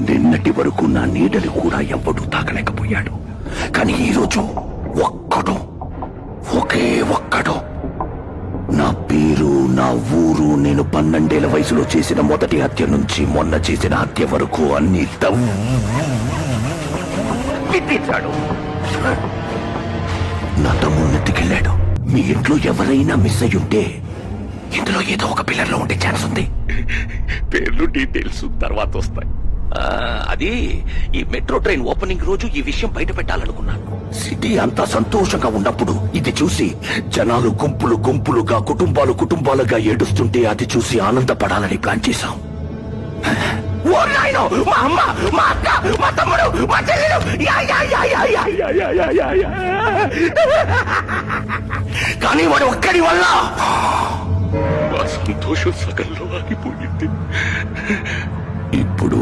నిన్నటి వరకు నా నీడని కూడా ఎవ్వడూ తాకలేకపోయాడు. కానీ ఈరోజు ఒకే ఒక్కడు నా పేరు, నా ఊరు, నేను 12 ఏళ్ల వయసులో చేసిన మొదటి హత్య నుంచి మొన్న చేసిన హత్య వరకు అన్ని తవ్విచ్చాడు. నా తమ్ముడిని ఎత్తుకెళ్ళాడు. మీ ఇంట్లో ఎవరైనా మిస్ అయ్యుంటే ఇందులో ఏదో ఒక పిల్లర్లో ఉండే ఛాన్స్ ఉంది. పేర్లు డీటెయిల్స్ తర్వాత వస్తాయి. అది ఈ మెట్రో ట్రైన్ ఓపెనింగ్ రోజు ఈ విషయం బయట పెట్టాలనుకున్నాను. సిటీ అంతా సంతోషంగా ఉన్నప్పుడు ఇది చూసి జనాలు గుంపులు గుంపులుగా, కుటుంబాలుగా ఏడుస్తుంటే అది చూసి ఆనందపడాలని ప్లాన్ చేశాం. ఓ నాయనో, మా అమ్మ, మా అక్క, మా తమ్ముడు, మా చెల్లెలు, కానీ వాడు ఒక్కడి వల్ల సంతోషం సగంలో ఆగిపోయింది. ఇప్పుడు